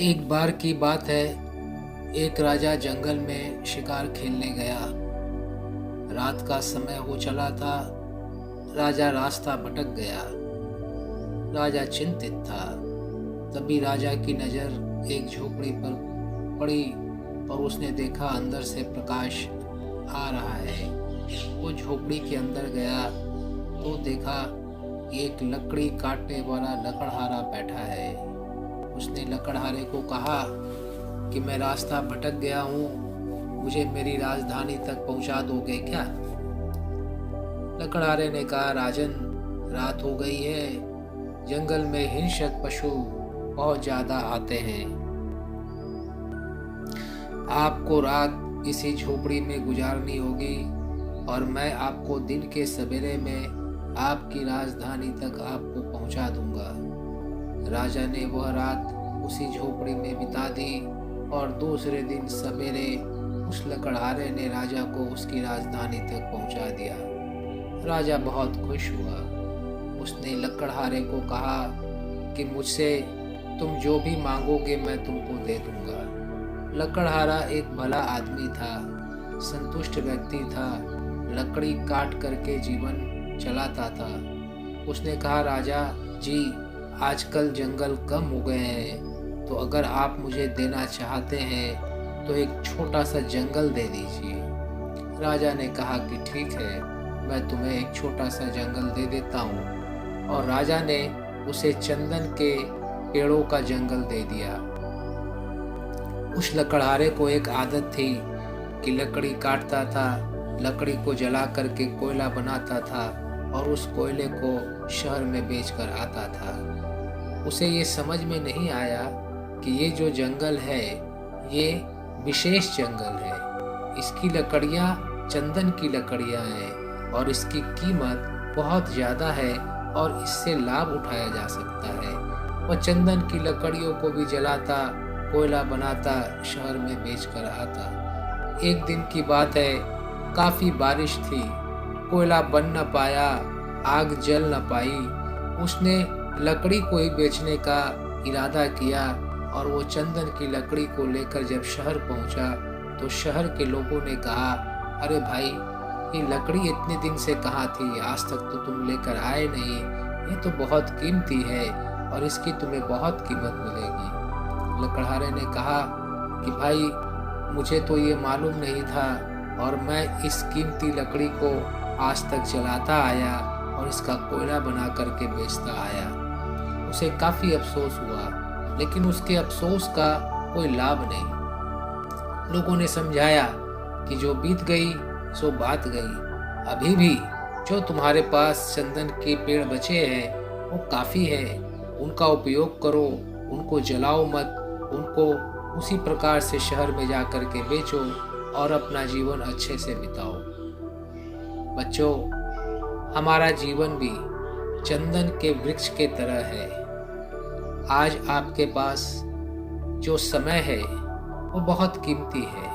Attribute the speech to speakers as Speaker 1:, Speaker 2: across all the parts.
Speaker 1: एक बार की बात है, एक राजा जंगल में शिकार खेलने गया। रात का समय हो चला था। राजा रास्ता भटक गया। राजा चिंतित था। तभी राजा की नज़र एक झोपड़ी पर पड़ी और उसने देखा अंदर से प्रकाश आ रहा है। वो झोपड़ी के अंदर गया तो देखा एक लकड़ी काटने वाला लकड़हारा बैठा है। उसने लकड़हारे को कहा कि मैं रास्ता भटक गया हूँ, मुझे मेरी राजधानी तक पहुँचा दोगे क्या? लकड़हारे ने कहा, राजन, रात हो गई है, जंगल में हिंसक पशु बहुत ज़्यादा आते हैं। आपको रात इसी झोपड़ी में गुजारनी होगी और मैं आपको दिन के सवेरे में आपकी राजधानी तक आपको पहुंचा दूंगा। राजा ने वह रात उसी झोपड़ी में बिता दी और दूसरे दिन सवेरे उस लकड़हारे ने राजा को उसकी राजधानी तक पहुंचा दिया। राजा बहुत खुश हुआ। उसने लकड़हारे को कहा कि मुझसे तुम जो भी मांगोगे मैं तुमको दे दूंगा। लकड़हारा एक भला आदमी था, संतुष्ट व्यक्ति था, लकड़ी काट करके जीवन चलाता था। उसने कहा, राजा जी, आजकल जंगल कम हो गए हैं, तो अगर आप मुझे देना चाहते हैं तो एक छोटा सा जंगल दे दीजिए। राजा ने कहा कि ठीक है, मैं तुम्हें एक छोटा सा जंगल दे देता हूँ। और राजा ने उसे चंदन के पेड़ों का जंगल दे दिया। उस लकड़हारे को एक आदत थी कि लकड़ी काटता था, लकड़ी को जला करके कोयला बनाता था और उस कोयले को शहर में बेचकर आता था। उसे ये समझ में नहीं आया कि ये जो जंगल है ये विशेष जंगल है। इसकी लकड़ियाँ चंदन की लकड़ियाँ हैं और इसकी कीमत बहुत ज़्यादा है और इससे लाभ उठाया जा सकता है। वह चंदन की लकड़ियों को भी जलाता, कोयला बनाता, शहर में बेचकर आता। एक दिन की बात है, काफ़ी बारिश थी, कोयला बन न पाया, आग जल न पाई। उसने लकड़ी को ही बेचने का इरादा किया और वो चंदन की लकड़ी को लेकर जब शहर पहुंचा तो शहर के लोगों ने कहा, अरे भाई, ये लकड़ी इतने दिन से कहाँ थी? आज तक तो तुम लेकर आए नहीं। ये तो बहुत कीमती है और इसकी तुम्हें बहुत कीमत मिलेगी। लकड़हारे ने कहा कि भाई, मुझे तो ये मालूम नहीं था और मैं इस कीमती लकड़ी को आज तक जलाता आया और इसका कोयला बना करके बेचता आया। उसे काफ़ी अफसोस हुआ, लेकिन उसके अफसोस का कोई लाभ नहीं। लोगों ने समझाया कि जो बीत गई सो बात गई। अभी भी जो तुम्हारे पास चंदन के पेड़ बचे हैं वो काफ़ी है, उनका उपयोग करो, उनको जलाओ मत, उनको उसी प्रकार से शहर में जा कर के बेचो और अपना जीवन अच्छे से बिताओ। बच्चों, हमारा जीवन भी चंदन के वृक्ष के तरह है। आज आपके पास जो समय है वो बहुत कीमती है।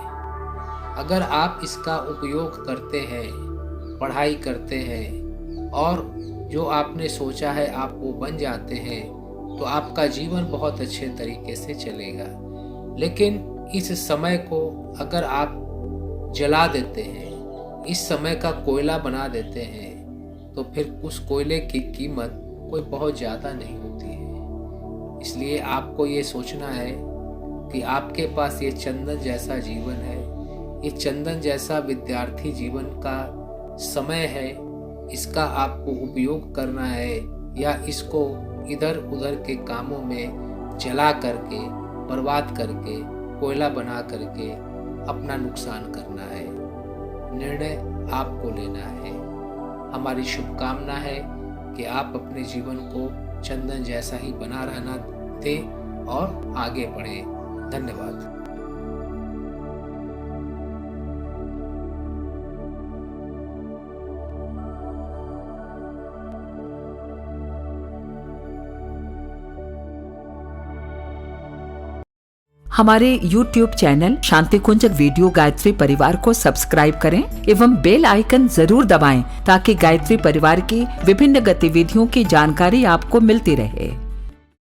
Speaker 1: अगर आप इसका उपयोग करते हैं, पढ़ाई करते हैं और जो आपने सोचा है आप वो बन जाते हैं तो आपका जीवन बहुत अच्छे तरीके से चलेगा। लेकिन इस समय को अगर आप जला देते हैं, इस समय का कोयला बना देते हैं, तो फिर उस कोयले की कीमत कोई बहुत ज़्यादा नहीं होती है। इसलिए आपको ये सोचना है कि आपके पास ये चंदन जैसा जीवन है, ये चंदन जैसा विद्यार्थी जीवन का समय है। इसका आपको उपयोग करना है या इसको इधर उधर के कामों में जला करके, बर्बाद करके, कोयला बना करके अपना नुकसान करना है। निर्णय आपको लेना है। हमारी शुभकामना है कि आप अपने जीवन को चंदन जैसा ही बना रहना दें और आगे बढ़ें। धन्यवाद।
Speaker 2: हमारे YouTube चैनल शांति कुंज वीडियो गायत्री परिवार को सब्सक्राइब करें एवं बेल आइकन जरूर दबाएं ताकि गायत्री परिवार की विभिन्न गतिविधियों की जानकारी आपको मिलती रहे।